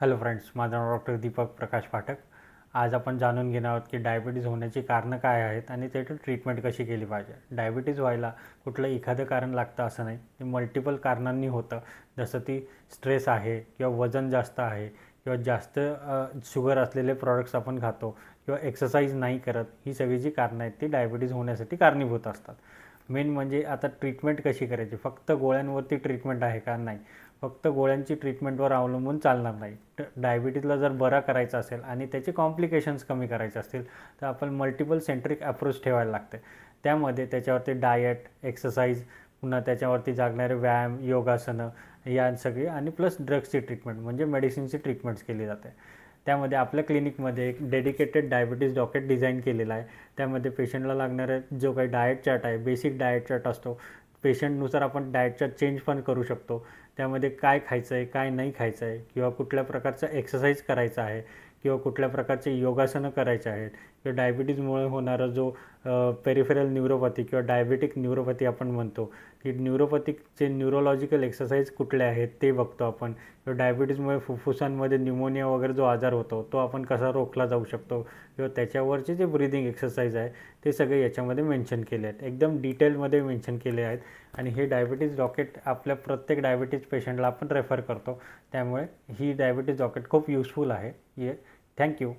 Hello friends, माझं नाव doctor Deepak Prakash Pathak. आज आपण जाणून घेणार आहोत की डायबिटीज होण्याची कारणं काय आहेत आणि त्याची ट्रीटमेंट कशी केली पाहिजे. डायबिटीज व्हायला कुठलं एखादं कारण लागतं असं नाही, ते मल्टिपल कारणांनी होतं. जसं ती स्ट्रेस आहे किंवा वजन जास्त आहे किंवा जास्त शुगर असलेले प्रॉडक्ट्स आपण खातो किंवा एक्सरसाइज नाही करत, ही सगळी जी कारणं आहेत ती डायबिटीज होण्यासाठी कारणीभूत असतात. मेन म्हणजे आता ट्रीटमेंट कशी करायची, फक्त गोळ्यांवरती ट्रीटमेंट आहे का? नाही, फक्त गोळ्यांची ट्रीटमेंटवर अवलंबून चालणार नाही. डायबिटीजला जर बरा करायचा असेल आणि त्याचे कॉम्प्लिकेशन्स कमी करायचे असतील तर आपण मल्टिपल सेंट्रिक अप्रोच ठेवायला लागते. त्यामध्ये त्याच्यावरती डायट, एक्सरसाइज, पुन्हा त्याच्यावरती जागणारे व्यायाम, योगासनं या सगळी आणि प्लस ड्रग्सची ट्रीटमेंट म्हणजे मेडिसिनची ट्रीटमेंट्स केली जाते. त्यामध्ये आपल्या क्लिनिकमध्ये एक डेडिकेटेड डायबिटीज डॉकेट डिझाईन केलेला आहे. त्यामध्ये पेशंटला लागणारा जो काही डाएट चार्ट आहे, बेसिक डाएट चार्ट असतो. पेशंटनुसार आपण डाएट चार्ट चेंज पण करू शकतो. त्यामध्ये काय खायचं आहे, काय नाही खायचं आहे, किंवा कुठल्या प्रकारचा एक्सरसाइज करायचा आहे, किंवा कुठल्या प्रकारचे योगासनं करायचे आहेत, किंवा डायबिटीजमुळे होणारा जो पेरिफेरल न्यूरोपॅथी किंवा डायबेटिक न्यूरोपॅथी आपण म्हणतो, की न्यूरोपॅथिकचे न्यूरोलॉजिकल एक्सरसाइज कुठले आहेत ते बघतो आपण. किंवा डायबिटीजमुळे फुफ्फुसांमध्ये न्यूमोनिया वगैरे जो आजार होतो तो आपण कसा रोखला जाऊ शकतो, किंवा त्याच्यावरचे जे ब्रीदिंग एक्सरसाइज आहे ते सगळे याच्यामध्ये मेन्शन केले आहेत, एकदम डिटेलमध्ये मेन्शन केले आहेत. आणि हे डायबिटीज डॉकेट आपल्या प्रत्येक डायबिटीज पेशंटला आपण रेफर करतो. त्यामुळे ही डायबिटीज डॉकेट खूप यूजफुल आहे. थँक्यू.